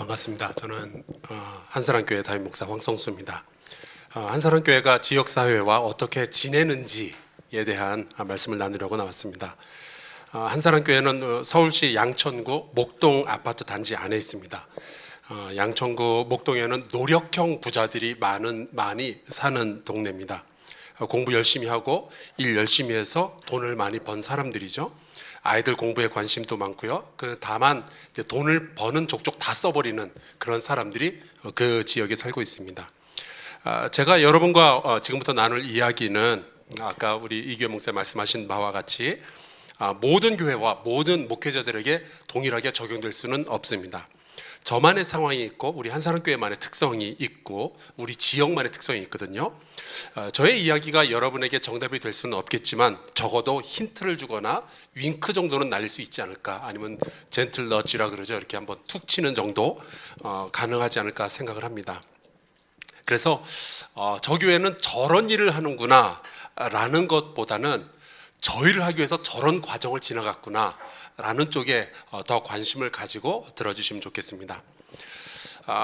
반갑습니다. 저는 한사랑교회 담임 목사 황성수입니다. 한사랑교회가 지역사회와 어떻게 지내는지에 대한 말씀을 나누려고 나왔습니다. 한사랑교회는 서울시 양천구 목동 아파트 단지 안에 있습니다. 양천구 목동에는 노력형 부자들이 많이 사는 동네입니다. 공부 열심히 하고 일 열심히 해서 돈을 많이 번 사람들이죠. 아이들 공부에 관심도 많고요. 다만 이제 돈을 버는 족족 다 써버리는 그런 사람들이 그 지역에 살고 있습니다. 제가 여러분과 지금부터 나눌 이야기는 아까 우리 이규현 목사 말씀하신 바와 같이 모든 교회와 모든 목회자들에게 동일하게 적용될 수는 없습니다. 저만의 상황이 있고 우리 한사랑교회만의 특성이 있고 우리 지역만의 특성이 있거든요. 저의 이야기가 여러분에게 정답이 될 수는 없겠지만 적어도 힌트를 주거나 윙크 정도는 날릴 수 있지 않을까, 아니면 젠틀 너지라 그러죠. 이렇게 한번 툭 치는 정도 가능하지 않을까 생각을 합니다. 그래서 저 교회는 저런 일을 하는구나 라는 것보다는 저희를 하기 위해서 저런 과정을 지나갔구나 라는 쪽에 더 관심을 가지고 들어주시면 좋겠습니다.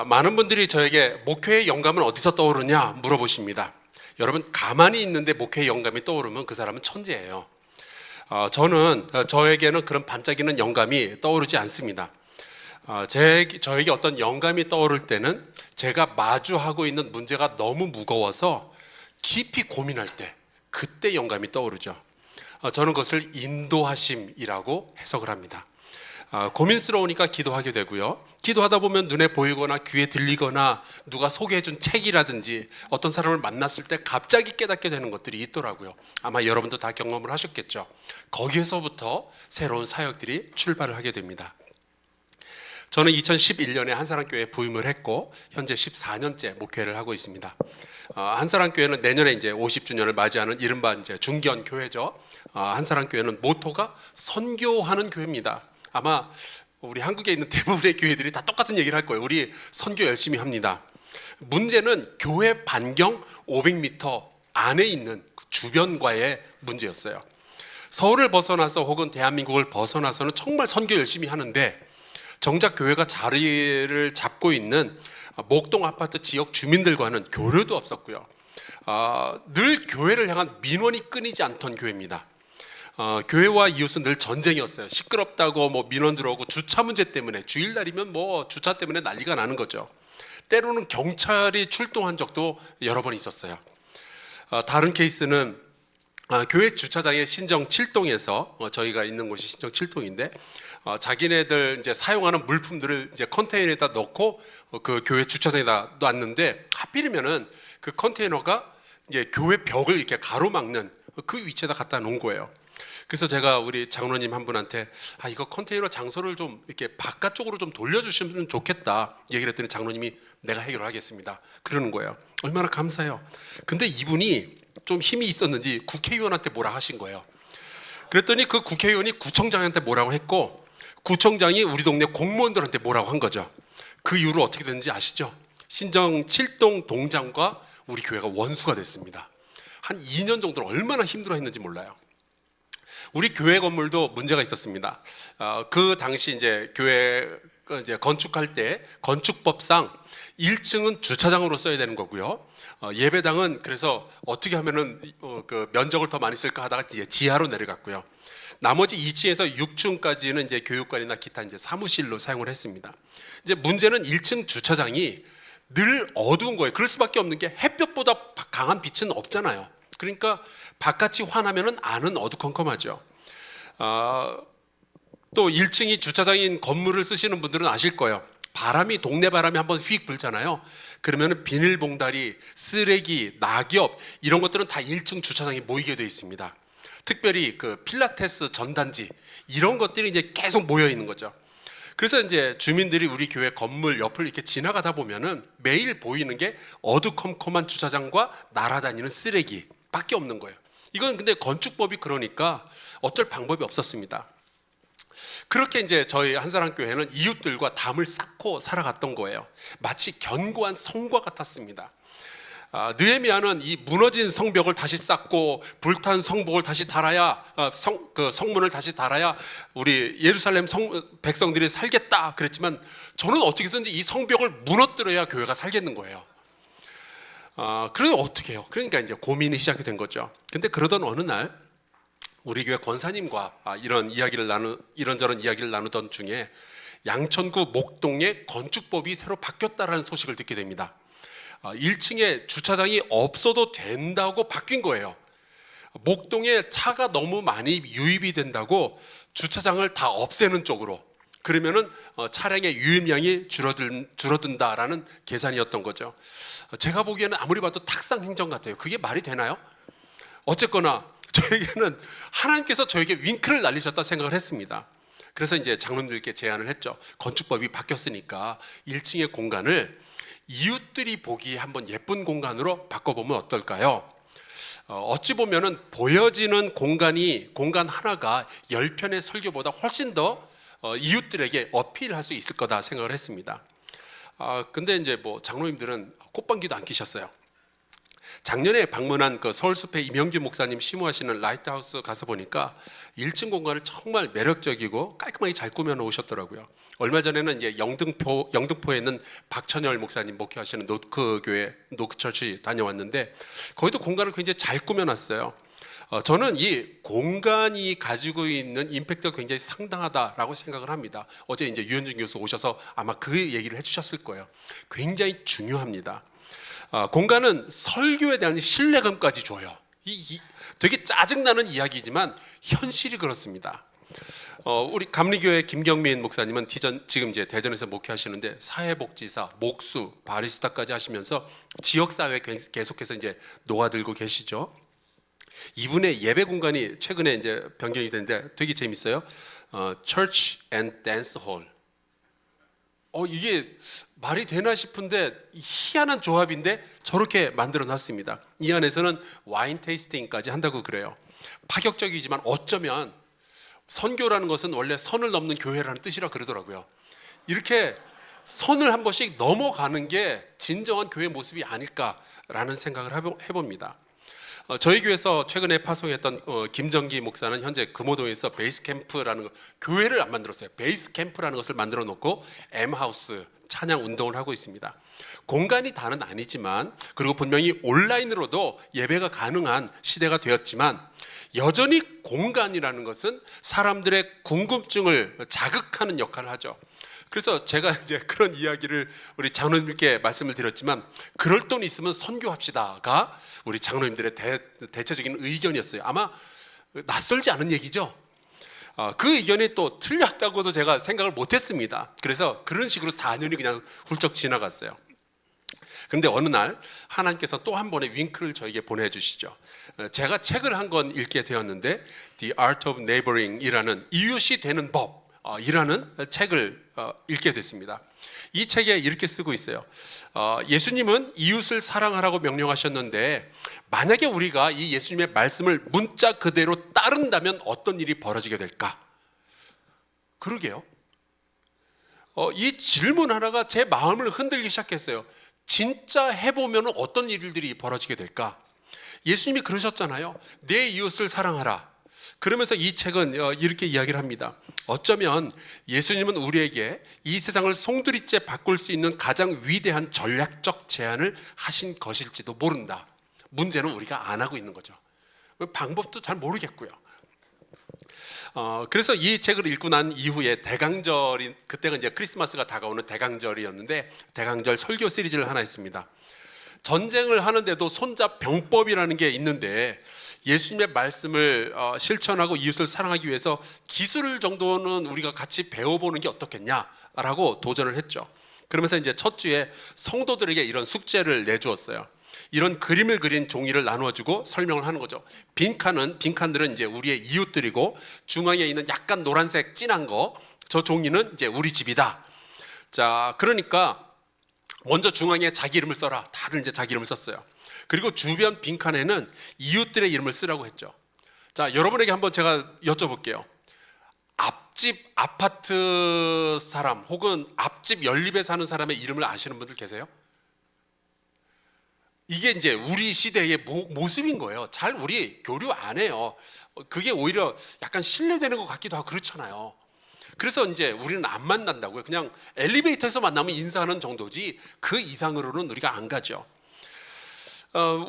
많은 분들이 저에게 목회의 영감은 어디서 떠오르냐 물어보십니다. 여러분, 가만히 있는데 목회의 영감이 떠오르면 그 사람은 천재예요. 저에게는 그런 반짝이는 영감이 떠오르지 않습니다. 저에게 어떤 영감이 떠오를 때는 제가 마주하고 있는 문제가 너무 무거워서 깊이 고민할 때, 그때 영감이 떠오르죠. 저는 그것을 인도하심이라고 해석을 합니다. 고민스러우니까 기도하게 되고요. 기도하다 보면 눈에 보이거나 귀에 들리거나 누가 소개해준 책이라든지 어떤 사람을 만났을 때 갑자기 깨닫게 되는 것들이 있더라고요. 아마 여러분도 다 경험을 하셨겠죠. 거기에서부터 새로운 사역들이 출발을 하게 됩니다. 저는 2011년에 한사랑교회에 부임을 했고 현재 14년째 목회를 하고 있습니다. 한사랑교회는 내년에 이제 50주년을 맞이하는 이른바 이제 중견 교회죠. 한사랑교회는 모토가 선교하는 교회입니다. 아마 우리 한국에 있는 대부분의 교회들이 다 똑같은 얘기를 할 거예요. 우리 선교 열심히 합니다. 문제는 교회 반경 500m 안에 있는 그 주변과의 문제였어요. 서울을 벗어나서 혹은 대한민국을 벗어나서는 정말 선교 열심히 하는데 정작 교회가 자리를 잡고 있는 목동 아파트 지역 주민들과는 교류도 없었고요. 늘 교회를 향한 민원이 끊이지 않던 교회입니다. 교회와 이웃은 늘 전쟁이었어요. 시끄럽다고 민원 들어오고 주차 문제 때문에 주일날이면 주차 때문에 난리가 나는 거죠. 때로는 경찰이 출동한 적도 여러 번 있었어요. 다른 케이스는 교회 주차장의 신정 7동에서 저희가 있는 곳이 신정 7동인데 자기네들 이제 사용하는 물품들을 이제 컨테이너에다 넣고 그 교회 주차장에다 놨는데 하필이면은 그 컨테이너가 이제 교회 벽을 이렇게 가로막는 그 위치에다 갖다 놓은 거예요. 그래서 제가 우리 장로님 한 분한테 이거 컨테이너 장소를 좀 이렇게 바깥쪽으로 좀 돌려주시면 좋겠다 얘기를 했더니 장로님이 내가 해결하겠습니다 그러는 거예요. 얼마나 감사해요. 근데 이분이 좀 힘이 있었는지 국회의원한테 뭐라 하신 거예요. 그랬더니 그 국회의원이 구청장한테 뭐라고 했고 구청장이 우리 동네 공무원들한테 뭐라고 한 거죠. 그 이후로 어떻게 됐는지 아시죠? 신정 7동 동장과 우리 교회가 원수가 됐습니다. 한 2년 정도는 얼마나 힘들어했는지 몰라요. 우리 교회 건물도 문제가 있었습니다. 그 당시 이제 교회 이제 건축할 때 건축법상 1층은 주차장으로 써야 되는 거고요. 예배당은 그래서 어떻게 하면은 그 면적을 더 많이 쓸까 하다가 이제 지하로 내려갔고요. 나머지 2층에서 6층까지는 이제 교육관이나 기타 이제 사무실로 사용을 했습니다. 이제 문제는 1층 주차장이 늘 어두운 거예요. 그럴 수밖에 없는 게 햇볕보다 강한 빛은 없잖아요. 그러니까 바깥이 환하면은 안은 어두컴컴하죠. 또 1층이 주차장인 건물을 쓰시는 분들은 아실 거예요. 동네 바람이 한번 휙 불잖아요. 그러면 비닐봉다리, 쓰레기, 낙엽 이런 것들은 다 1층 주차장에 모이게 되어 있습니다. 특별히 그 필라테스 전단지 이런 것들이 이제 계속 모여 있는 거죠. 그래서 이제 주민들이 우리 교회 건물 옆을 이렇게 지나가다 보면은 매일 보이는 게 어두컴컴한 주차장과 날아다니는 쓰레기밖에 없는 거예요. 이건 근데 건축법이 그러니까 어쩔 방법이 없었습니다. 그렇게 이제 저희 한사랑교회는 이웃들과 담을 쌓고 살아갔던 거예요. 마치 견고한 성과 같았습니다. 느헤미야는 이 무너진 성벽을 다시 쌓고 불탄 성벽을 다시 달아야 그 성문을 다시 달아야 우리 예루살렘 백성들이 살겠다 그랬지만 저는 어떻게든지 이 성벽을 무너뜨려야 교회가 살겠는 거예요. 그래서 어떻게 해요? 그러니까 이제 고민이 시작이 된 거죠. 근데 그러던 어느 날 우리 교회 권사님과 이런저런 이야기를 나누던 중에 양천구 목동의 건축법이 새로 바뀌었다라는 소식을 듣게 됩니다. 1층에 주차장이 없어도 된다고 바뀐 거예요. 목동에 차가 너무 많이 유입이 된다고 주차장을 다 없애는 쪽으로, 그러면은 차량의 유입량이 줄어든다라는 계산이었던 거죠. 제가 보기에는 아무리 봐도 탁상 행정 같아요. 그게 말이 되나요? 어쨌거나 저에게는 하나님께서 저에게 윙크를 날리셨다 생각을 했습니다. 그래서 이제 장로님들께 제안을 했죠. 건축법이 바뀌었으니까 1층의 공간을 이웃들이 보기에 한번 예쁜 공간으로 바꿔보면 어떨까요? 어찌 보면은 보여지는 공간 하나가 10편의 설교보다 훨씬 더 이웃들에게 어필할 수 있을 거다 생각을 했습니다. 근데 이제 뭐 장로님들은 콧방귀도 안 끼셨어요. 작년에 방문한 그 서울숲의 이명규 목사님 시무하시는 라이트하우스 가서 보니까 1층 공간을 정말 매력적이고 깔끔하게 잘 꾸며 놓으셨더라고요. 얼마 전에는 이제 영등포에 있는 박천열 목사님 목회하시는 노크처치 다녀왔는데 거기도 공간을 굉장히 잘 꾸며놨어요. 저는 이 공간이 가지고 있는 임팩트가 굉장히 상당하다라고 생각을 합니다. 어제 이제 유현준 교수 오셔서 아마 그 얘기를 해주셨을 거예요. 굉장히 중요합니다. 공간은 설교에 대한 신뢰감까지 줘요. 되게 짜증나는 이야기지만 현실이 그렇습니다. 우리 감리교회 김경민 목사님은 지금 이제 대전에서 목회하시는데 사회복지사, 목수, 바리스타까지 하시면서 지역사회에 계속해서 이제 녹아들고 계시죠. 이분의 예배 공간이 최근에 이제 변경이 됐는데 되게 재밌어요. Church and Dance Hall. 이게 말이 되나 싶은데 희한한 조합인데 저렇게 만들어 놨습니다. 이 안에서는 와인 테이스팅까지 한다고 그래요. 파격적이지만 어쩌면 선교라는 것은 원래 선을 넘는 교회라는 뜻이라 그러더라고요. 이렇게 선을 한 번씩 넘어가는 게 진정한 교회 모습이 아닐까라는 생각을 해봅니다. 저희 교회에서 최근에 파송했던 김정기 목사는 현재 금호동에서 베이스 캠프라는 교회를 안 만들었어요. 베이스 캠프라는 것을 만들어 놓고 M하우스 찬양 운동을 하고 있습니다. 공간이 다는 아니지만, 그리고 분명히 온라인으로도 예배가 가능한 시대가 되었지만 여전히 공간이라는 것은 사람들의 궁금증을 자극하는 역할을 하죠. 그래서 제가 이제 그런 이야기를 우리 장로님께 말씀을 드렸지만, 그럴 돈 있으면 선교합시다가 우리 장로님들의 대체적인 의견이었어요. 아마 낯설지 않은 얘기죠. 그 의견이 또 틀렸다고도 제가 생각을 못했습니다. 그래서 그런 식으로 4년이 그냥 훌쩍 지나갔어요. 그런데 어느 날 하나님께서 또 한 번의 윙크를 저에게 보내주시죠. 제가 책을 한 권 읽게 되었는데 The Art of Neighboring이라는 이웃이 되는 법이라는 책을 읽게 됐습니다. 이 책에 이렇게 쓰고 있어요. 예수님은 이웃을 사랑하라고 명령하셨는데 만약에 우리가 이 예수님의 말씀을 문자 그대로 따른다면 어떤 일이 벌어지게 될까? 그러게요. 이 질문 하나가 제 마음을 흔들기 시작했어요. 진짜 해보면 어떤 일들이 벌어지게 될까? 예수님이 그러셨잖아요. 내 이웃을 사랑하라. 그러면서 이 책은 이렇게 이야기를 합니다. 어쩌면 예수님은 우리에게 이 세상을 송두리째 바꿀 수 있는 가장 위대한 전략적 제안을 하신 것일지도 모른다. 문제는 우리가 안 하고 있는 거죠. 방법도 잘 모르겠고요. 그래서 이 책을 읽고 난 이후에 대강절이, 그때가 이제 크리스마스가 다가오는 대강절이었는데 대강절 설교 시리즈를 하나 했습니다. 전쟁을 하는데도 손잡병법이라는 게 있는데 예수님의 말씀을 실천하고 이웃을 사랑하기 위해서 기술 정도는 우리가 같이 배워보는 게 어떻겠냐라고 도전을 했죠. 그러면서 이제 첫 주에 성도들에게 이런 숙제를 내주었어요. 이런 그림을 그린 종이를 나누어주고 설명을 하는 거죠. 빈칸들은 이제 우리의 이웃들이고 중앙에 있는 약간 노란색 진한 거, 저 종이는 이제 우리 집이다. 자, 그러니까 먼저 중앙에 자기 이름을 써라. 다들 이제 자기 이름을 썼어요. 그리고 주변 빈칸에는 이웃들의 이름을 쓰라고 했죠. 자, 여러분에게 한번 제가 여쭤볼게요. 앞집 아파트 사람 혹은 앞집 연립에 사는 사람의 이름을 아시는 분들 계세요? 이게 이제 우리 시대의 모습인 거예요. 잘 우리 교류 안 해요. 그게 오히려 약간 신뢰되는 것 같기도 하고 그렇잖아요. 그래서 이제 우리는 안 만난다고요. 그냥 엘리베이터에서 만나면 인사하는 정도지 그 이상으로는 우리가 안 가죠.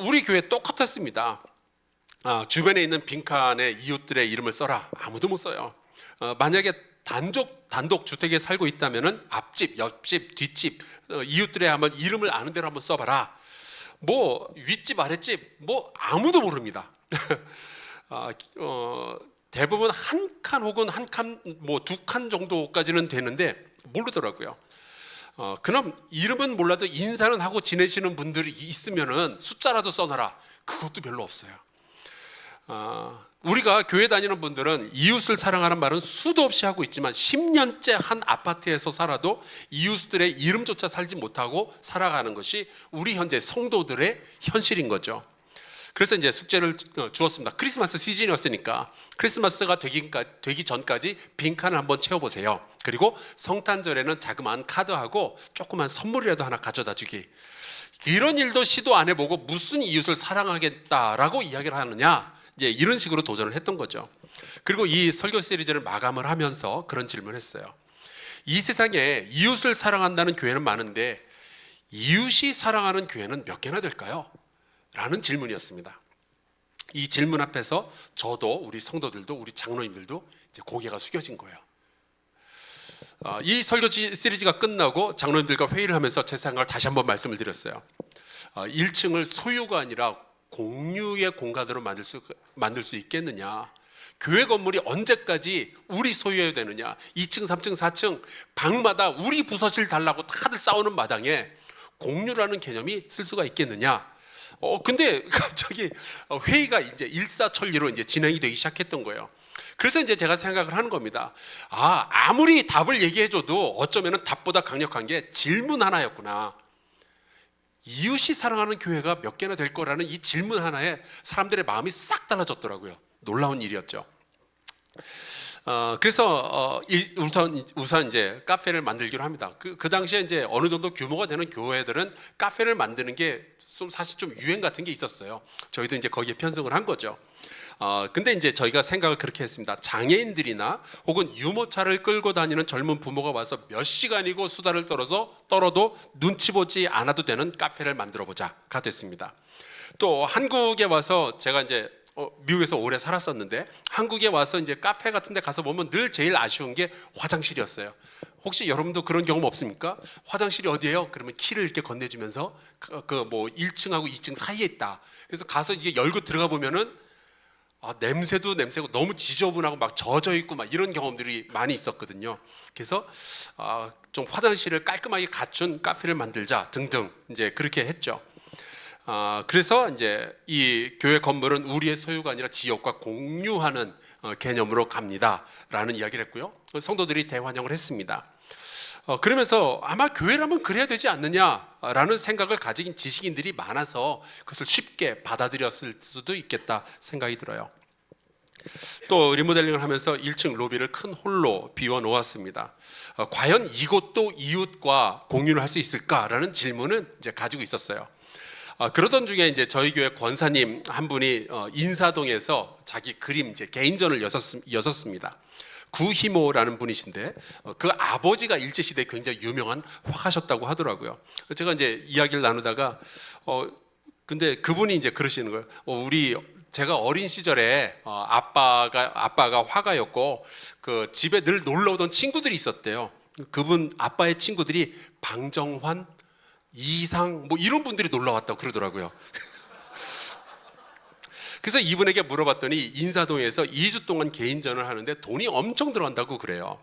우리 교회 똑같았습니다. 주변에 있는 빈칸에 이웃들의 이름을 써라. 아무도 못 써요. 만약에 단독 주택에 살고 있다면은 앞집, 옆집, 뒷집 이웃들의 한번 이름을 아는 대로 한번 써봐라. 뭐 윗집, 아랫집 뭐 아무도 모릅니다. 대부분 한 칸 혹은 한 칸, 뭐 두 칸 정도까지는 되는데 모르더라고요. 그럼 이름은 몰라도 인사는 하고 지내시는 분들이 있으면은 숫자라도 써놔라. 그것도 별로 없어요. 우리가 교회 다니는 분들은 이웃을 사랑하는 말은 수도 없이 하고 있지만 10년째 한 아파트에서 살아도 이웃들의 이름조차 살지 못하고 살아가는 것이 우리 현재 성도들의 현실인 거죠. 그래서 이제 숙제를 주었습니다. 크리스마스 시즌이었으니까 크리스마스가 되기 전까지 빈칸을 한번 채워보세요. 그리고 성탄절에는 자그마한 카드하고 조그만 선물이라도 하나 가져다 주기. 이런 일도 시도 안 해보고 무슨 이웃을 사랑하겠다라고 이야기를 하느냐, 이제 이런 식으로 도전을 했던 거죠. 그리고 이 설교 시리즈를 마감을 하면서 그런 질문을 했어요. 이 세상에 이웃을 사랑한다는 교회는 많은데 이웃이 사랑하는 교회는 몇 개나 될까요? 라는 질문이었습니다. 이 질문 앞에서 저도 우리 성도들도 우리 장로님들도 이제 고개가 숙여진 거예요. 이 설교 시리즈가 끝나고 장로님들과 회의를 하면서 제 생각을 다시 한번 말씀을 드렸어요. 1층을 소유가 아니라 공유의 공간으로 만들 수 있겠느냐? 교회 건물이 언제까지 우리 소유해야 되느냐? 2층, 3층, 4층 방마다 우리 부서실 달라고 다들 싸우는 마당에 공유라는 개념이 쓸 수가 있겠느냐? 근데 갑자기 회의가 이제 일사천리로 이제 진행이 되기 시작했던 거예요. 그래서 이제 제가 생각을 하는 겁니다. 아무리 답을 얘기해줘도 어쩌면은 답보다 강력한 게 질문 하나였구나. 이웃이 사랑하는 교회가 몇 개나 될 거라는 이 질문 하나에 사람들의 마음이 싹 달라졌더라고요. 놀라운 일이었죠. 그래서 우선 이제 카페를 만들기로 합니다. 그 당시에 이제 어느 정도 규모가 되는 교회들은 카페를 만드는 게 사실 좀 유행 같은 게 있었어요. 저희도 이제 거기에 편성을 한 거죠. 근데 이제 저희가 생각을 그렇게 했습니다. 장애인들이나 혹은 유모차를 끌고 다니는 젊은 부모가 와서 몇 시간이고 수다를 떨어도 눈치 보지 않아도 되는 카페를 만들어 보자가 됐습니다. 또 한국에 와서 제가 이제 미국에서 오래 살았었는데 한국에 와서 이제 카페 같은 데 가서 보면 늘 제일 아쉬운 게 화장실이었어요. 혹시 여러분도 그런 경험 없습니까? 화장실이 어디예요? 그러면 키를 이렇게 건네주면서 뭐 1층하고 2층 사이에 있다. 그래서 가서 이게 열고 들어가 보면은 냄새도 냄새고 너무 지저분하고 막 젖어 있고 막 이런 경험들이 많이 있었거든요. 그래서 좀 화장실을 깔끔하게 갖춘 카페를 만들자 등등 이제 그렇게 했죠. 그래서 이제 이 교회 건물은 우리의 소유가 아니라 지역과 공유하는 개념으로 갑니다라는 이야기를 했고요. 성도들이 대환영을 했습니다. 그러면서 아마 교회라면 그래야 되지 않느냐라는 생각을 가진 지식인들이 많아서 그것을 쉽게 받아들였을 수도 있겠다 생각이 들어요. 또 리모델링을 하면서 1층 로비를 큰 홀로 비워 놓았습니다. 과연 이곳도 이웃과 공유를 할 수 있을까라는 질문은 이제 가지고 있었어요. 그러던 중에 이제 저희 교회 권사님 한 분이 인사동에서 자기 그림 이제 개인전을 여섰습니다. 구희모라는 분이신데 그 아버지가 일제시대에 굉장히 유명한 화가셨다고 하더라고요. 제가 이제 이야기를 나누다가 근데 그분이 이제 그러시는 거예요. 제가 어린 시절에 아빠가 화가였고 그 집에 늘 놀러 오던 친구들이 있었대요. 그분 아빠의 친구들이 방정환, 이상 뭐 이런 분들이 놀러 왔다고 그러더라고요. 그래서 이분에게 물어봤더니 인사동에서 2주 동안 개인전을 하는데 돈이 엄청 들어간다고 그래요.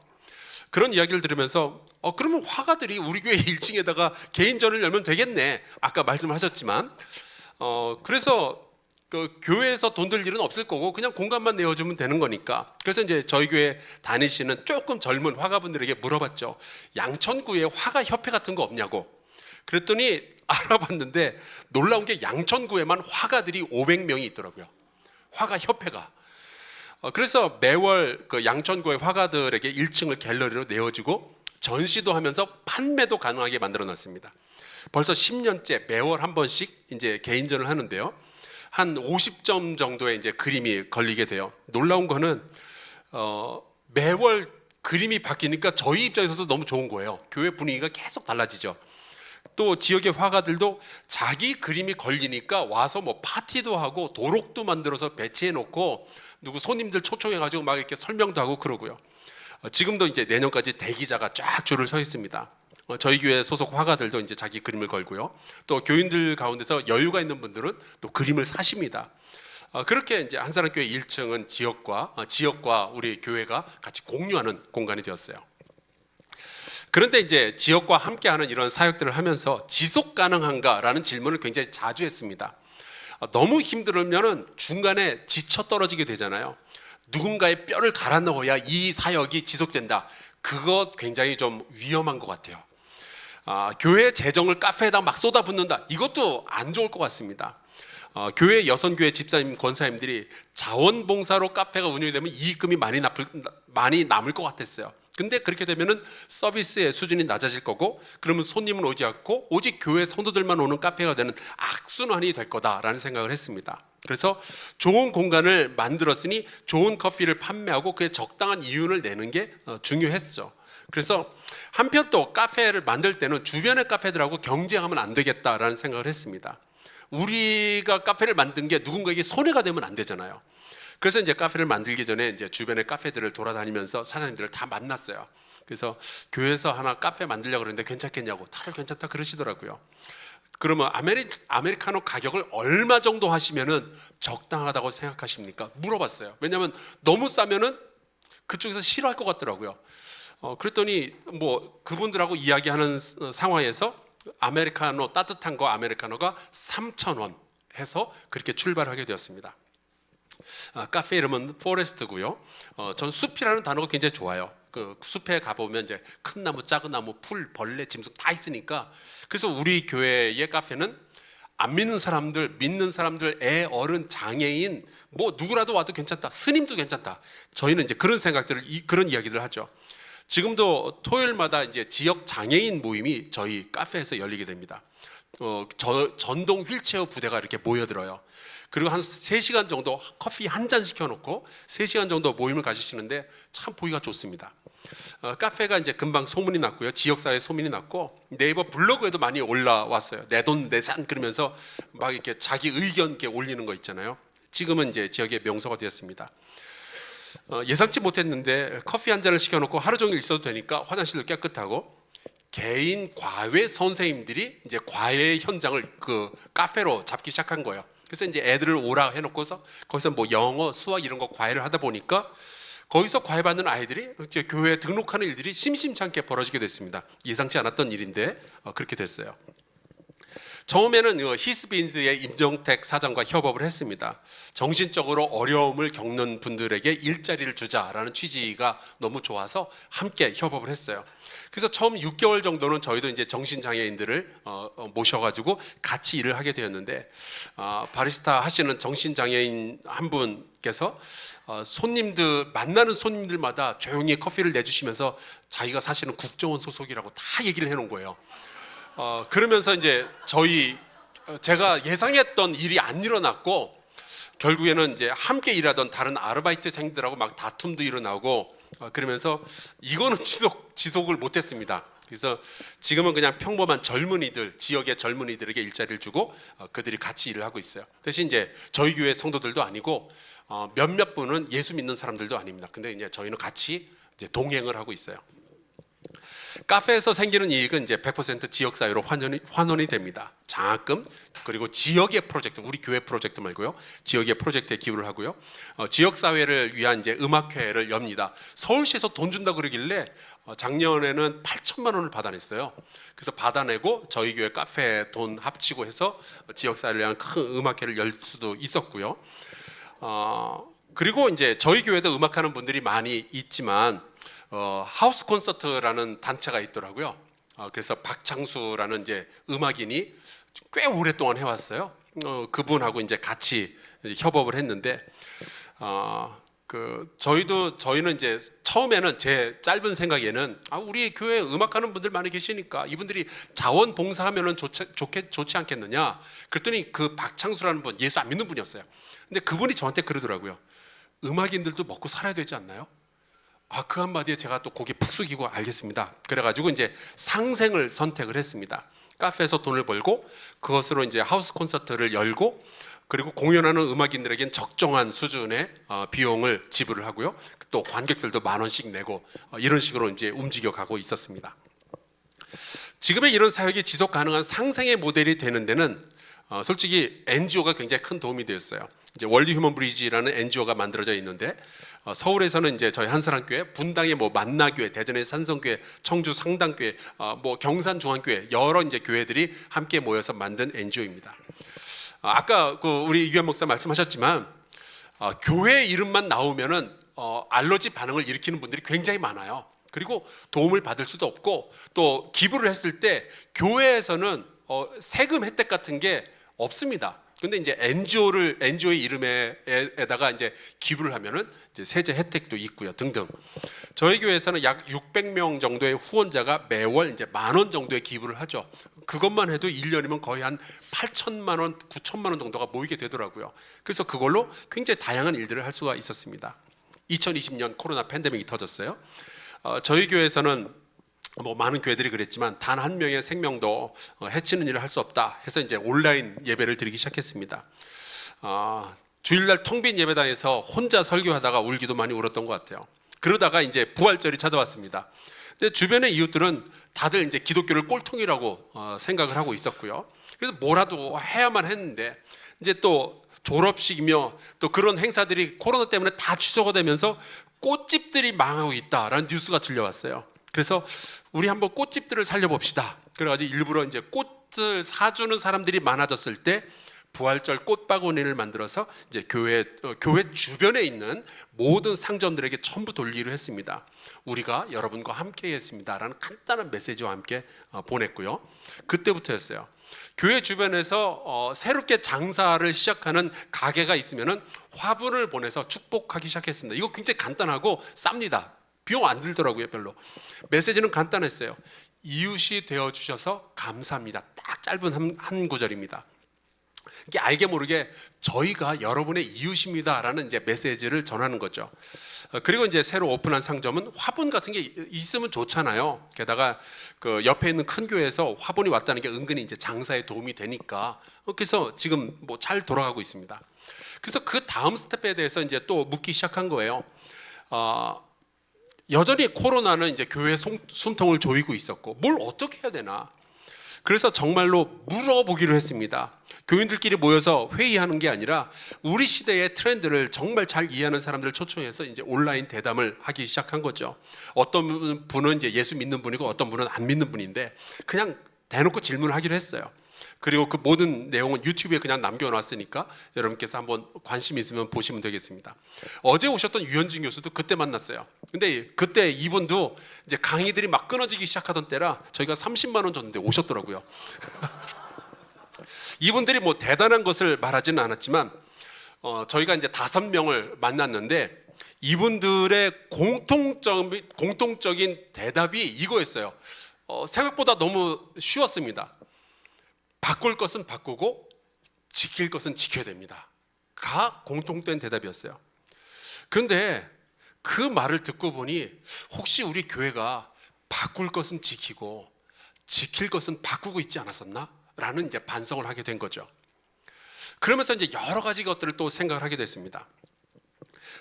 그런 이야기를 들으면서 그러면 화가들이 우리 교회 1층에다가 개인전을 열면 되겠네. 아까 말씀하셨지만 그래서 그 교회에서 돈 들 일은 없을 거고 그냥 공간만 내어주면 되는 거니까. 그래서 이제 저희 교회 다니시는 조금 젊은 화가분들에게 물어봤죠. 양천구에 화가 협회 같은 거 없냐고. 그랬더니 알아봤는데 놀라운 게 양천구에만 화가들이 500명이 있더라고요. 화가 협회가. 그래서 매월 그 양천구의 화가들에게 1층을 갤러리로 내어주고 전시도 하면서 판매도 가능하게 만들어 놨습니다. 벌써 10년째 매월 한 번씩 이제 개인전을 하는데요. 한 50점 정도의 이제 그림이 걸리게 돼요. 놀라운 거는 매월 그림이 바뀌니까 저희 입장에서도 너무 좋은 거예요. 교회 분위기가 계속 달라지죠. 또 지역의 화가들도 자기 그림이 걸리니까 와서 뭐 파티도 하고 도록도 만들어서 배치해 놓고 누구 손님들 초청해 가지고 막 이렇게 설명도 하고 그러고요. 지금도 이제 내년까지 대기자가 쫙 줄을 서 있습니다. 저희 교회 소속 화가들도 이제 자기 그림을 걸고요. 또 교인들 가운데서 여유가 있는 분들은 또 그림을 사십니다. 그렇게 이제 한사람교회 1층은 지역과 우리 교회가 같이 공유하는 공간이 되었어요. 그런데 이제 지역과 함께하는 이런 사역들을 하면서 지속 가능한가라는 질문을 굉장히 자주 했습니다. 너무 힘들면은 중간에 지쳐 떨어지게 되잖아요. 누군가의 뼈를 갈아 넣어야 이 사역이 지속된다. 그거 굉장히 좀 위험한 것 같아요. 교회 재정을 카페에다 막 쏟아붓는다. 이것도 안 좋을 것 같습니다. 교회 여선교회 집사님 권사님들이 자원봉사로 카페가 운영이 되면 이익금이 많이 남을 것 같았어요. 근데 그렇게 되면은 서비스의 수준이 낮아질 거고, 그러면 손님은 오지 않고 오직 교회 성도들만 오는 카페가 되는 악순환이 될 거다라는 생각을 했습니다. 그래서 좋은 공간을 만들었으니 좋은 커피를 판매하고 그에 적당한 이윤을 내는 게 중요했죠. 그래서 한편 또 카페를 만들 때는 주변의 카페들하고 경쟁하면 안 되겠다라는 생각을 했습니다. 우리가 카페를 만든 게 누군가에게 손해가 되면 안 되잖아요. 그래서 이제 카페를 만들기 전에 이제 주변의 카페들을 돌아다니면서 사장님들을 다 만났어요. 그래서 교회에서 하나 카페 만들려고 그러는데 괜찮겠냐고, 다들 괜찮다 그러시더라고요. 그러면 아메리카노 가격을 얼마 정도 하시면은 적당하다고 생각하십니까? 물어봤어요. 왜냐하면 너무 싸면은 그쪽에서 싫어할 것 같더라고요. 그랬더니 뭐 그분들하고 이야기하는 상황에서 아메리카노, 따뜻한 거 아메리카노가 3,000원 해서 그렇게 출발하게 되었습니다. 카페 이름은 포레스트고요. 전 숲이라는 단어가 굉장히 좋아요. 그 숲에 가보면 이제 큰 나무, 작은 나무, 풀, 벌레, 짐승 다 있으니까. 그래서 우리 교회의 카페는 안 믿는 사람들, 믿는 사람들, 애, 어른, 장애인, 뭐 누구라도 와도 괜찮다, 스님도 괜찮다. 저희는 이제 그런 생각들을, 그런 이야기들을 하죠. 지금도 토요일마다 이제 지역 장애인 모임이 저희 카페에서 열리게 됩니다. 전동 휠체어 부대가 이렇게 모여들어요. 그리고 한 3시간 정도 커피 한 잔 시켜놓고 3시간 정도 모임을 가지시는데 참 보기가 좋습니다. 카페가 이제 금방 소문이 났고요. 지역사회에 소문이 났고 네이버 블로그에도 많이 올라왔어요. 내 돈 내산 그러면서 막 이렇게 자기 의견 이렇게 올리는 거 있잖아요. 지금은 이제 지역의 명소가 되었습니다. 예상치 못했는데 커피 한 잔을 시켜놓고 하루 종일 있어도 되니까 화장실도 깨끗하고 개인 과외 선생님들이 이제 과외 현장을 그 카페로 잡기 시작한 거예요. 그래서 이제 애들을 오라 해놓고서 거기서 뭐 영어, 수학 이런 거 과외를 하다 보니까 거기서 과외받는 아이들이 이제 교회에 등록하는 일들이 심심찮게 벌어지게 됐습니다. 예상치 않았던 일인데 그렇게 됐어요. 처음에는 히스빈즈의 임정택 사장과 협업을 했습니다. 정신적으로 어려움을 겪는 분들에게 일자리를 주자라는 취지가 너무 좋아서 함께 협업을 했어요. 그래서 처음 6개월 정도는 저희도 이제 정신장애인들을 모셔가지고 같이 일을 하게 되었는데 바리스타 하시는 정신장애인 한 분께서 만나는 손님들마다 조용히 커피를 내주시면서 자기가 사실은 국정원 소속이라고 다 얘기를 해놓은 거예요. 그러면서 이제 제가 예상했던 일이 안 일어났고 결국에는 이제 함께 일하던 다른 아르바이트생들하고 막 다툼도 일어나고 그러면서 이거는 지속을 못했습니다. 그래서 지금은 그냥 평범한 젊은이들, 지역의 젊은이들에게 일자리를 주고 그들이 같이 일을 하고 있어요. 대신 이제 저희 교회 성도들도 아니고 몇몇 분은 예수 믿는 사람들도 아닙니다. 근데 이제 저희는 같이 이제 동행을 하고 있어요. 카페에서 생기는 이익은 이제 100% 지역사회로 환원이 됩니다. 장학금 그리고 지역의 프로젝트, 우리 교회 프로젝트 말고요. 지역의 프로젝트에 기부를 하고요. 지역사회를 위한 이제 음악회를 엽니다. 서울시에서 돈 준다 그러길래 작년에는 8천만 원을 받아냈어요. 그래서 받아내고 저희 교회 카페 돈 합치고 해서 지역사회를 위한 큰 음악회를 열 수도 있었고요. 그리고 이제 저희 교회도 음악하는 분들이 많이 있지만 하우스 콘서트라는 단체가 있더라고요. 그래서 박창수라는 이제 음악인이 꽤 오랫동안 해왔어요. 그분하고 이제 같이 협업을 했는데 저희는 이제 처음에는 제 짧은 생각에는 우리 교회에 음악하는 분들 많이 계시니까 이분들이 자원봉사하면은 좋지 않겠느냐. 그랬더니 그 박창수라는 분, 예수 안 믿는 분이었어요. 근데 그분이 저한테 그러더라고요. 음악인들도 먹고 살아야 되지 않나요? 그 한마디에 제가 또 고개 푹 숙이고 알겠습니다. 그래가지고 이제 상생을 선택을 했습니다. 카페에서 돈을 벌고 그것으로 이제 하우스 콘서트를 열고 그리고 공연하는 음악인들에겐 적정한 수준의 비용을 지불을 하고요. 또 관객들도 10,000원씩 내고 이런 식으로 이제 움직여가고 있었습니다. 지금의 이런 사역이 지속 가능한 상생의 모델이 되는 데는 솔직히 NGO가 굉장히 큰 도움이 되었어요. 이제 월드 휴먼 브리지라는 NGO가 만들어져 있는데 서울에서는 이제 저희 한사랑교회, 분당의 뭐 만나교회, 대전의 산성교회, 청주 상당교회, 뭐 경산 중앙교회 여러 이제 교회들이 함께 모여서 만든 NGO입니다. 아까 우리 이규현 목사 말씀하셨지만 교회 이름만 나오면은 알러지 반응을 일으키는 분들이 굉장히 많아요. 그리고 도움을 받을 수도 없고 또 기부를 했을 때 교회에서는 세금 혜택 같은 게 없습니다. 근데 이제 NGO의 이름에다가 이제 기부를 하면은 이제 세제 혜택도 있고요, 등등. 저희 교회에서는 약 600명 정도의 후원자가 매월 이제 10,000원 정도의 기부를 하죠. 그것만 해도 1년이면 거의 한 8천만 원, 9천만 원 정도가 모이게 되더라고요. 그래서 그걸로 굉장히 다양한 일들을 할 수가 있었습니다. 2020년 코로나 팬데믹이 터졌어요. 저희 교회에서는 뭐 많은 교회들이 그랬지만 단 한 명의 생명도 해치는 일을 할 수 없다 해서 이제 온라인 예배를 드리기 시작했습니다. 주일날 텅 빈 예배당에서 혼자 설교하다가 울기도 많이 울었던 것 같아요. 그러다가 이제 부활절이 찾아왔습니다. 근데 주변의 이웃들은 다들 이제 기독교를 꼴통이라고 생각을 하고 있었고요. 그래서 뭐라도 해야만 했는데 이제 또 졸업식이며 또 그런 행사들이 코로나 때문에 다 취소가 되면서 꽃집들이 망하고 있다라는 뉴스가 들려왔어요. 그래서 우리 한번 꽃집들을 살려봅시다. 그래가지고 일부러 이제 꽃을 사주는 사람들이 많아졌을 때 부활절 꽃바구니를 만들어서 이제 교회 주변에 있는 모든 상점들에게 전부 돌리기로 했습니다. 우리가 여러분과 함께했습니다라는 간단한 메시지와 함께 보냈고요. 그때부터였어요. 교회 주변에서 새롭게 장사를 시작하는 가게가 있으면은 화분을 보내서 축복하기 시작했습니다. 이거 굉장히 간단하고 쌉니다. 비용 안 들더라고요, 별로. 메시지는 간단했어요. 이웃이 되어 주셔서 감사합니다. 딱 짧은 한 구절입니다. 이게 알게 모르게 저희가 여러분의 이웃입니다라는 이제 메시지를 전하는 거죠. 그리고 이제 새로 오픈한 상점은 화분 같은 게 있으면 좋잖아요. 게다가 그 옆에 있는 큰 교회에서 화분이 왔다는 게 은근히 이제 장사에 도움이 되니까 그래서 지금 뭐 잘 돌아가고 있습니다. 그래서 그 다음 스텝에 대해서 이제 또 묻기 시작한 거예요. 여전히 코로나는 이제 교회 숨통을 조이고 있었고 뭘 어떻게 해야 되나? 그래서 정말로 물어보기로 했습니다. 교인들끼리 모여서 회의하는 게 아니라 우리 시대의 트렌드를 정말 잘 이해하는 사람들을 초청해서 이제 온라인 대담을 하기 시작한 거죠. 어떤 분은 이제 예수 믿는 분이고 어떤 분은 안 믿는 분인데 그냥 대놓고 질문을 하기로 했어요. 그리고 그 모든 내용은 유튜브에 그냥 남겨놨으니까 여러분께서 한번 관심 있으면 보시면 되겠습니다. 어제 오셨던 유현진 교수도 그때 만났어요. 근데 그때 이분도 이제 강의들이 막 끊어지기 시작하던 때라 저희가 30만 원 줬는데 오셨더라고요. 이분들이 뭐 대단한 것을 말하지는 않았지만 저희가 이제 5명을 만났는데 이분들의 공통적인 대답이 이거였어요. 생각보다 너무 쉬웠습니다. 바꿀 것은 바꾸고 지킬 것은 지켜야 됩니다. 가 공통된 대답이었어요. 그런데 그 말을 듣고 보니 혹시 우리 교회가 바꿀 것은 지키고 지킬 것은 바꾸고 있지 않았었나? 라는 이제 반성을 하게 된 거죠. 그러면서 이제 여러 가지 것들을 또 생각을 하게 됐습니다.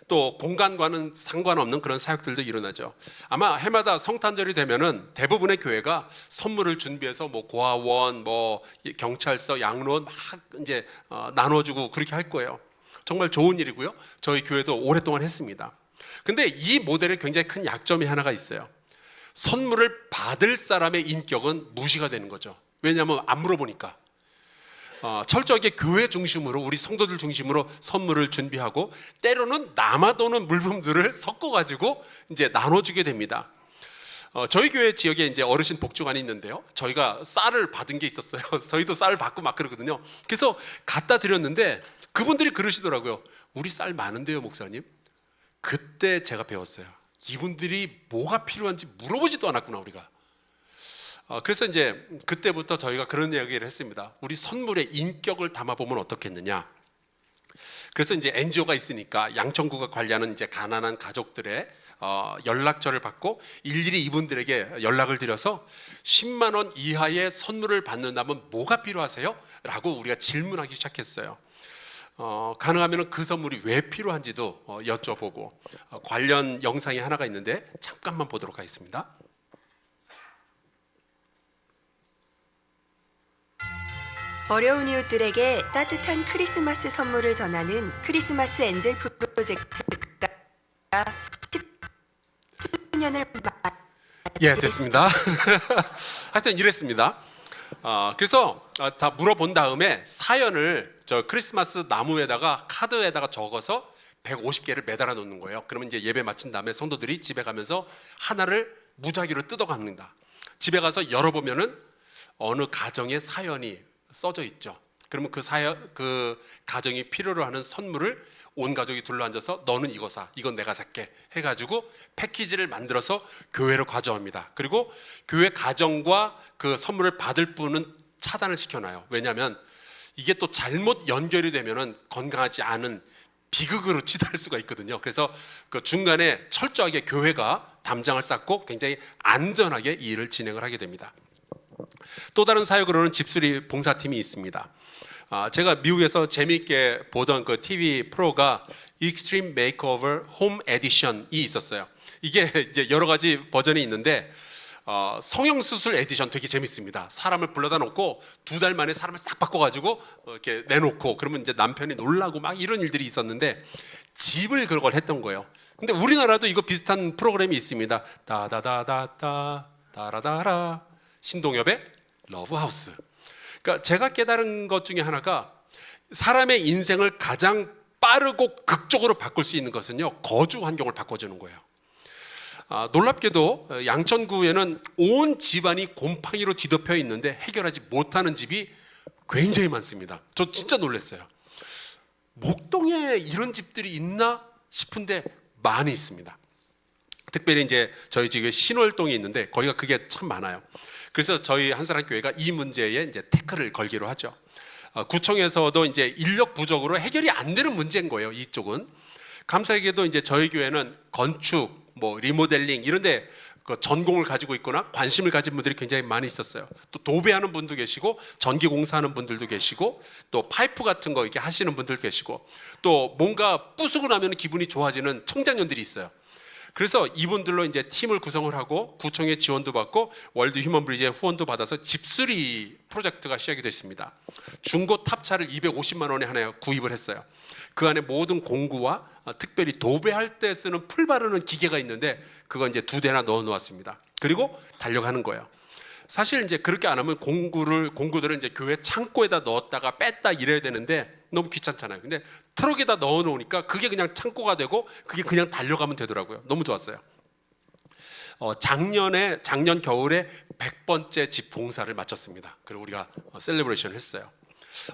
또 공간과는 상관없는 그런 사역들도 일어나죠. 아마 해마다 성탄절이 되면은 대부분의 교회가 선물을 준비해서 뭐 고아원, 뭐 경찰서, 양로원 막 이제 나눠주고 그렇게 할 거예요. 정말 좋은 일이고요. 저희 교회도 오랫동안 했습니다. 근데 이 모델에 굉장히 큰 약점이 하나가 있어요. 선물을 받을 사람의 인격은 무시가 되는 거죠. 왜냐하면 안 물어보니까. 철저하게 교회 중심으로 우리 성도들 중심으로 선물을 준비하고 때로는 남아도는 물품들을 섞어가지고 이제 나눠주게 됩니다. 저희 교회 지역에 이제 어르신 복지관이 있는데요. 저희가 쌀을 받은 게 있었어요. 저희도 쌀을 받고 막 그러거든요. 그래서 갖다 드렸는데 그분들이 그러시더라고요. 우리 쌀 많은데요, 목사님. 그때 제가 배웠어요. 이분들이 뭐가 필요한지 물어보지도 않았구나 우리가. 그래서 이제 그때부터 저희가 그런 이야기를 했습니다. 우리 선물에 인격을 담아보면 어떻겠느냐. 그래서 이제 NGO가 있으니까 양천구가 관리하는 이제 가난한 가족들의 연락처를 받고 일일이 이분들에게 연락을 드려서 10만 원 이하의 선물을 받는다면 뭐가 필요하세요? 라고 우리가 질문하기 시작했어요. 가능하면 그 선물이 왜 필요한지도 여쭤보고 관련 영상이 하나가 있는데 잠깐만 보도록 하겠습니다. 어려운 이웃들에게 따뜻한 크리스마스 선물을 전하는 크리스마스 엔젤 프로젝트가 10주년을 예, 됐습니다. 하여튼 이랬습니다. 그래서 다 물어본 다음에 사연을 저 크리스마스 나무에다가 카드에다가 적어서 150개를 매달아 놓는 거예요. 그러면 이제 예배 마친 다음에 성도들이 집에 가면서 하나를 무작위로 뜯어갑니다. 집에 가서 열어보면은 어느 가정의 사연이 써져 있죠. 그러면 그 가정이 필요로 하는 선물을 온 가족이 둘러앉아서 너는 이거 사, 이건 내가 살게 해가지고 패키지를 만들어서 교회로 가져옵니다. 그리고 교회 가정과 그 선물을 받을 분은 차단을 시켜놔요. 왜냐하면 이게 또 잘못 연결이 되면은 건강하지 않은 비극으로 치달을 수가 있거든요. 그래서 그 중간에 철저하게 교회가 담장을 쌓고 굉장히 안전하게 이 일을 진행을 하게 됩니다. 또 다른 사역으로는 집수리 봉사팀이 있습니다. 제가 미국에서 재미있게 보던 그 TV 프로가 Extreme Makeover Home Edition이 있었어요. 이게 이제 여러 가지 버전이 있는데 성형수술 에디션 되게 재밌습니다. 사람을 불러다 놓고 2달 만에 사람을 싹 바꿔가지고 이렇게 내놓고 그러면 이제 남편이 놀라고 막 이런 일들이 있었는데 집을 그걸 했던 거예요. 근데 우리나라도 이거 비슷한 프로그램이 있습니다. 다다다다다 다라다라 신동엽의 러브하우스. 그러니까 제가 깨달은 것 중에 하나가 사람의 인생을 가장 빠르고 극적으로 바꿀 수 있는 것은요, 거주 환경을 바꿔주는 거예요. 놀랍게도 양천구에는 온 집안이 곰팡이로 뒤덮여 있는데 해결하지 못하는 집이 굉장히 많습니다. 저 진짜 놀랐어요. 목동에 이런 집들이 있나 싶은데 많이 있습니다. 특별히 이제 저희 지금 신월동이 있는데 거기가 그게 참 많아요. 그래서 저희 한사랑교회가 이 문제에 이제 태클을 걸기로 하죠. 구청에서도 이제 인력 부족으로 해결이 안 되는 문제인 거예요. 이쪽은 감사하게도 이제 저희 교회는 건축, 뭐 리모델링 이런데 그 전공을 가지고 있거나 관심을 가진 분들이 굉장히 많이 있었어요. 또 도배하는 분도 계시고 전기 공사하는 분들도 계시고 또 파이프 같은 거 이렇게 하시는 분들 계시고 또 뭔가 부수고 나면 기분이 좋아지는 청장년들이 있어요. 그래서 이분들로 이제 팀을 구성을 하고 구청의 지원도 받고 월드 휴먼 브리지의 후원도 받아서 집수리 프로젝트가 시작이 됐습니다. 중고 탑차를 250만 원에 하나 구입을 했어요. 그 안에 모든 공구와 특별히 도배할 때 쓰는 풀 바르는 기계가 있는데 그거 이제 2대나 넣어 놓았습니다. 그리고 달려가는 거예요. 사실 이제 그렇게 안 하면 공구들을 이제 교회 창고에다 넣었다가 뺐다 이래야 되는데 너무 귀찮잖아요. 근데 트럭에다 넣어 놓으니까 그게 그냥 창고가 되고 그게 그냥 달려가면 되더라고요. 너무 좋았어요. 작년 겨울에 100번째 집 공사를 마쳤습니다. 그리고 우리가 셀레브레이션을 했어요.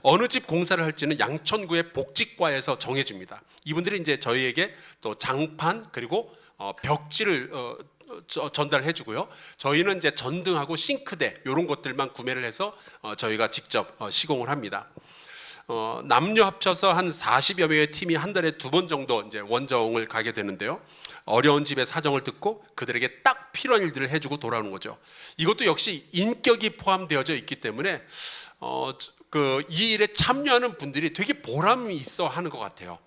어느 집 공사를 할지는 양천구의 복지과에서 정해줍니다. 이분들이 이제 저희에게 또 장판 그리고 벽지를 전달해 주고요. 저희는 이제 전등하고 싱크대 이런 것들만 구매를 해서 저희가 직접 시공을 합니다. 남녀 합쳐서 한 40여 명의 팀이 한 달에 2번 정도 이제 원정을 가게 되는데요. 어려운 집의 사정을 듣고 그들에게 딱 필요한 일들을 해주고 돌아오는 거죠. 이것도 역시 인격이 포함되어져 있기 때문에 이 일에 참여하는 분들이 되게 보람이 있어 하는 것 같아요.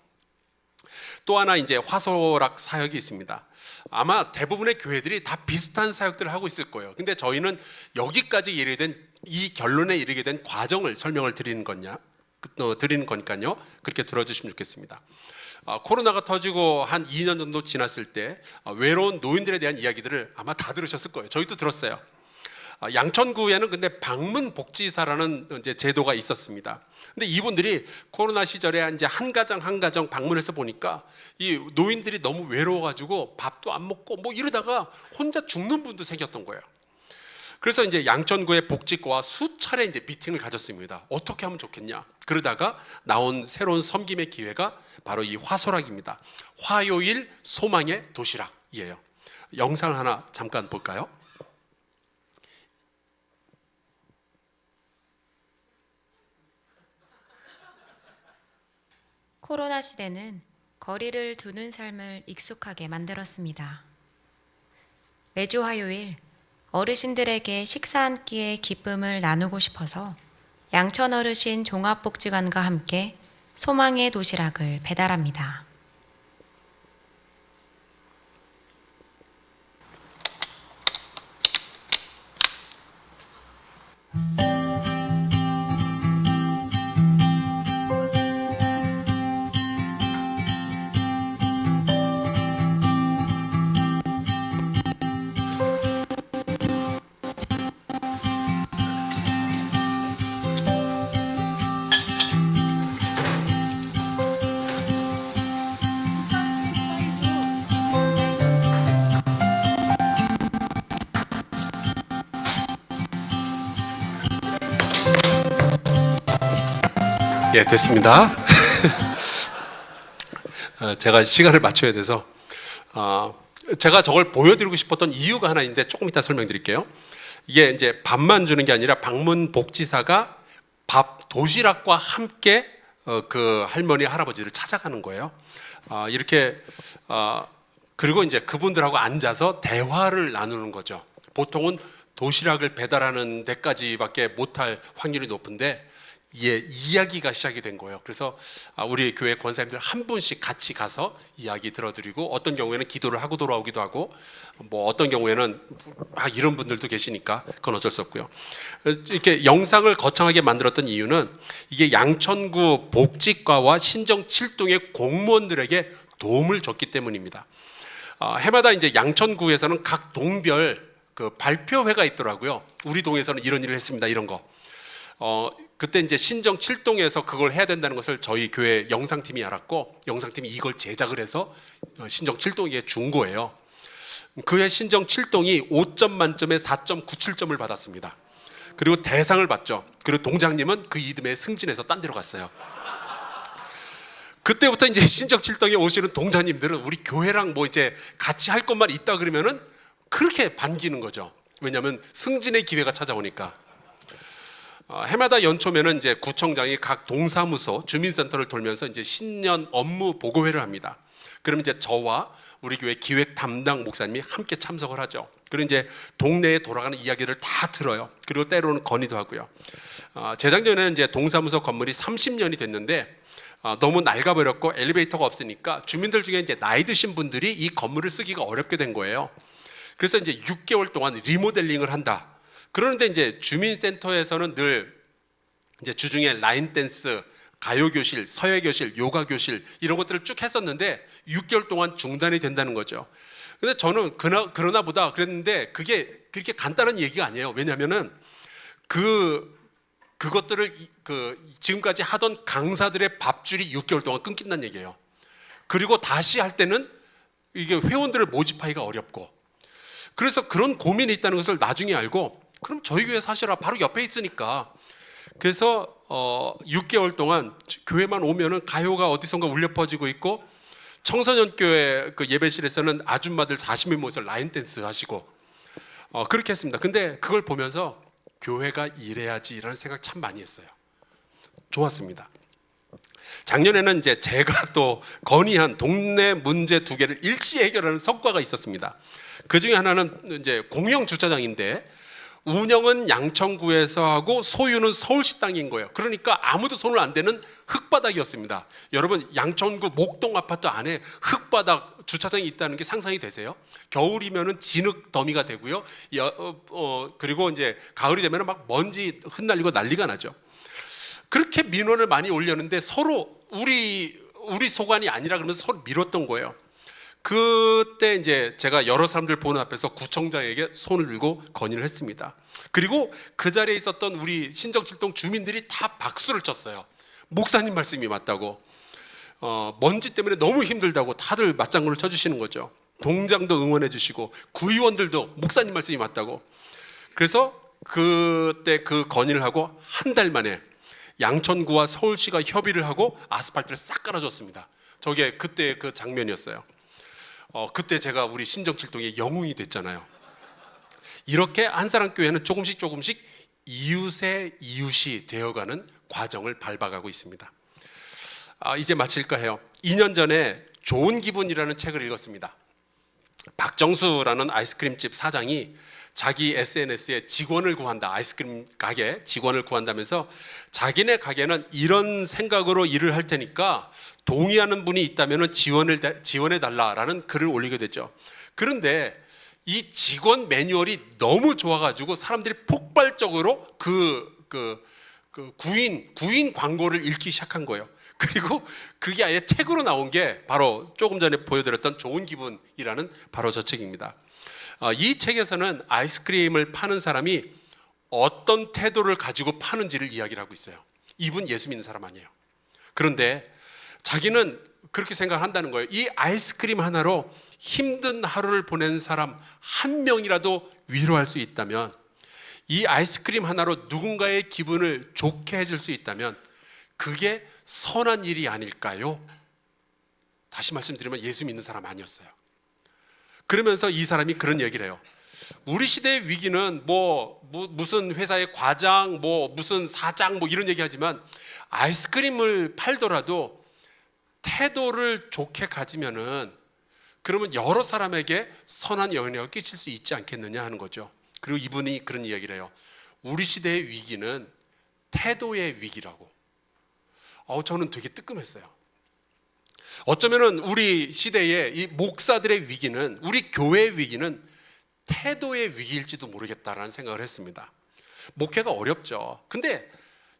또 하나 이제 화소락 사역이 있습니다. 아마 대부분의 교회들이 다 비슷한 사역들을 하고 있을 거예요. 근데 저희는 여기까지 이르게 된 이 결론에 이르게 된 과정을 설명을 드리는 거니까요. 그렇게 들어주시면 좋겠습니다. 코로나가 터지고 한 2년 정도 지났을 때 외로운 노인들에 대한 이야기들을 아마 다 들으셨을 거예요. 저희도 들었어요. 양천구에는 근데 방문복지사라는 이제 제도가 있었습니다. 근데 이분들이 코로나 시절에 이제 한 가정 한 가정 방문해서 보니까 이 노인들이 너무 외로워가지고 밥도 안 먹고 뭐 이러다가 혼자 죽는 분도 생겼던 거예요. 그래서 이제 양천구의 복지과와 수차례 이제 미팅을 가졌습니다. 어떻게 하면 좋겠냐. 그러다가 나온 새로운 섬김의 기회가 바로 이 화소락입니다. 화요일 소망의 도시락이에요. 영상을 하나 잠깐 볼까요? 코로나 시대는 거리를 두는 삶을 익숙하게 만들었습니다. 매주 화요일 어르신들에게 식사 한 끼의 기쁨을 나누고 싶어서 양천 어르신 종합복지관과 함께 소망의 도시락을 배달합니다. 예, 됐습니다. 제가 시간을 맞춰야 돼서 제가 저걸 보여드리고 싶었던 이유가 하나 있는데 조금 이따 설명드릴게요. 이게 이제 밥만 주는 게 아니라 방문 복지사가 밥 도시락과 함께 그 할머니 할아버지를 찾아가는 거예요. 이렇게 그리고 이제 그분들하고 앉아서 대화를 나누는 거죠. 보통은 도시락을 배달하는 데까지밖에 못할 확률이 높은데 이야기가 시작이 된 거예요. 그래서 우리 교회 권사님들 한 분씩 같이 가서 이야기 들어드리고 어떤 경우에는 기도를 하고 돌아오기도 하고 뭐 어떤 경우에는 이런 분들도 계시니까 그건 어쩔 수 없고요. 이렇게 영상을 거창하게 만들었던 이유는 이게 양천구 복지과와 신정 7동의 공무원들에게 도움을 줬기 때문입니다. 해마다 이제 양천구에서는 각 동별 그 발표회가 있더라고요. 우리 동에서는 이런 일을 했습니다. 이런 거. 그때 이제 신정 7동에서 그걸 해야 된다는 것을 저희 교회 영상팀이 알았고 영상팀이 이걸 제작을 해서 신정 7동에게 준 거예요. 그해 신정 7동이 5점 만점에 4.97점을 받았습니다. 그리고 대상을 받죠. 그리고 동장님은 그 이듬해 승진해서 딴 데로 갔어요. 그때부터 이제 신정 7동에 오시는 동장님들은 우리 교회랑 뭐 이제 같이 할 것만 있다 그러면은 그렇게 반기는 거죠. 왜냐하면 승진의 기회가 찾아오니까. 해마다 연초면은 이제 구청장이 각 동사무소 주민센터를 돌면서 이제 신년 업무 보고회를 합니다. 그럼 이제 저와 우리 교회 기획 담당 목사님이 함께 참석을 하죠. 그리고 이제 동네에 돌아가는 이야기를 다 들어요. 그리고 때로는 건의도 하고요. 재작년에는 이제 동사무소 건물이 30년이 됐는데 너무 낡아버렸고 엘리베이터가 없으니까 주민들 중에 이제 나이 드신 분들이 이 건물을 쓰기가 어렵게 된 거예요. 그래서 이제 6개월 동안 리모델링을 한다. 그러는데 이제 주민센터에서는 늘 이제 주중에 라인 댄스, 가요 교실, 서예 교실, 요가 교실 이런 것들을 쭉 했었는데 6개월 동안 중단이 된다는 거죠. 근데 저는 그러나 보다 그랬는데 그게 그렇게 간단한 얘기가 아니에요. 왜냐하면은 그것들을 지금까지 하던 강사들의 밥줄이 6개월 동안 끊긴다는 얘기예요. 그리고 다시 할 때는 이게 회원들을 모집하기가 어렵고 그래서 그런 고민이 있다는 것을 나중에 알고 그럼 저희 교회 사실은 바로 옆에 있으니까 그래서 6개월 동안 교회만 오면은 가요가 어디선가 울려 퍼지고 있고 청소년 교회 그 예배실에서는 아줌마들 40명 모여서 라인 댄스 하시고 그렇게 했습니다. 근데 그걸 보면서 교회가 이래야지라는 생각 참 많이 했어요. 좋았습니다. 작년에는 이제 제가 또 건의한 동네 문제 2개를 일시 해결하는 성과가 있었습니다. 그 중에 하나는 이제 공영 주차장인데 운영은 양천구에서 하고 소유는 서울시 땅인 거예요. 그러니까 아무도 손을 안 대는 흙바닥이었습니다. 여러분 양천구 목동 아파트 안에 흙바닥 주차장이 있다는 게 상상이 되세요? 겨울이면은 진흙 더미가 되고요. 그리고 이제 가을이 되면은 막 먼지 흩날리고 난리가 나죠. 그렇게 민원을 많이 올렸는데 서로 우리 소관이 아니라 그러면서 서로 미뤘던 거예요. 그때 이제 제가 여러 사람들 보는 앞에서 구청장에게 손을 들고 건의를 했습니다. 그리고 그 자리에 있었던 우리 신정칠동 주민들이 다 박수를 쳤어요. 목사님 말씀이 맞다고. 먼지 때문에 너무 힘들다고 다들 맞장구를 쳐주시는 거죠. 동장도 응원해 주시고 구의원들도 목사님 말씀이 맞다고. 그래서 그때 그 건의를 하고 한 달 만에 양천구와 서울시가 협의를 하고 아스팔트를 싹 깔아줬습니다. 저게 그때 그 장면이었어요. 그때 제가 우리 신정칠동의 영웅이 됐잖아요. 이렇게 한사랑교회는 조금씩 이웃의 이웃이 되어가는 과정을 밟아가고 있습니다. 이제 마칠까 해요. 2년 전에 좋은 기분이라는 책을 읽었습니다. 박정수라는 아이스크림집 사장이 자기 SNS에 직원을 구한다, 아이스크림 가게 직원을 구한다면서 자기네 가게는 이런 생각으로 일을 할 테니까 동의하는 분이 있다면 지원해 달라라는 글을 올리게 됐죠. 그런데 이 직원 매뉴얼이 너무 좋아가지고 사람들이 폭발적으로 그 구인 광고를 읽기 시작한 거예요. 그리고 그게 아예 책으로 나온 게 바로 조금 전에 보여드렸던 좋은 기분이라는 바로 저 책입니다. 이 책에서는 아이스크림을 파는 사람이 어떤 태도를 가지고 파는지를 이야기를 하고 있어요. 이분 예수 믿는 사람 아니에요. 그런데 자기는 그렇게 생각한다는 거예요. 이 아이스크림 하나로 힘든 하루를 보낸 사람 한 명이라도 위로할 수 있다면, 이 아이스크림 하나로 누군가의 기분을 좋게 해줄 수 있다면 그게 선한 일이 아닐까요? 다시 말씀드리면 예수 믿는 사람 아니었어요. 그러면서 이 사람이 그런 얘기를 해요. 우리 시대의 위기는 무슨 회사의 과장, 무슨 사장 이런 얘기하지만 아이스크림을 팔더라도 태도를 좋게 가지면은 그러면 여러 사람에게 선한 영향을 끼칠 수 있지 않겠느냐 하는 거죠. 그리고 이분이 그런 이야기를 해요. 우리 시대의 위기는 태도의 위기라고. 저는 되게 뜨끔했어요. 어쩌면은 우리 시대의 이 목사들의 위기는, 우리 교회의 위기는 태도의 위기일지도 모르겠다라는 생각을 했습니다. 목회가 어렵죠. 근데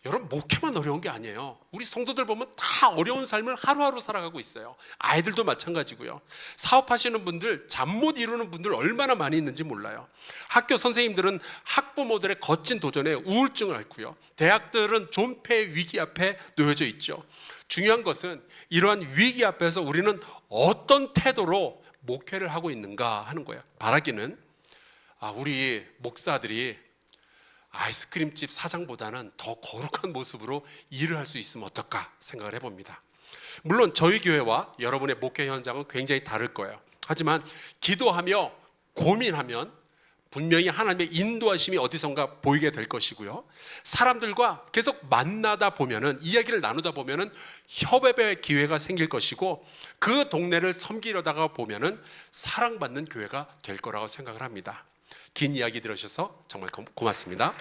여러분, 목회만 어려운 게 아니에요. 우리 성도들 보면 다 어려운 삶을 하루하루 살아가고 있어요. 아이들도 마찬가지고요. 사업하시는 분들, 잠 못 이루는 분들 얼마나 많이 있는지 몰라요. 학교 선생님들은 학부모들의 거친 도전에 우울증을 앓고요. 대학들은 존폐의 위기 앞에 놓여져 있죠. 중요한 것은 이러한 위기 앞에서 우리는 어떤 태도로 목회를 하고 있는가 하는 거예요. 바라기는 우리 목사들이 아이스크림집 사장보다는 더 거룩한 모습으로 일을 할 수 있으면 어떨까 생각을 해봅니다. 물론 저희 교회와 여러분의 목회 현장은 굉장히 다를 거예요. 하지만 기도하며 고민하면 분명히 하나님의 인도하심이 어디선가 보이게 될 것이고요. 사람들과 계속 만나다 보면은, 이야기를 나누다 보면은 협업의 기회가 생길 것이고, 그 동네를 섬기려다가 보면은 사랑받는 교회가 될 거라고 생각을 합니다. 긴 이야기 들으셔서 정말 고맙습니다.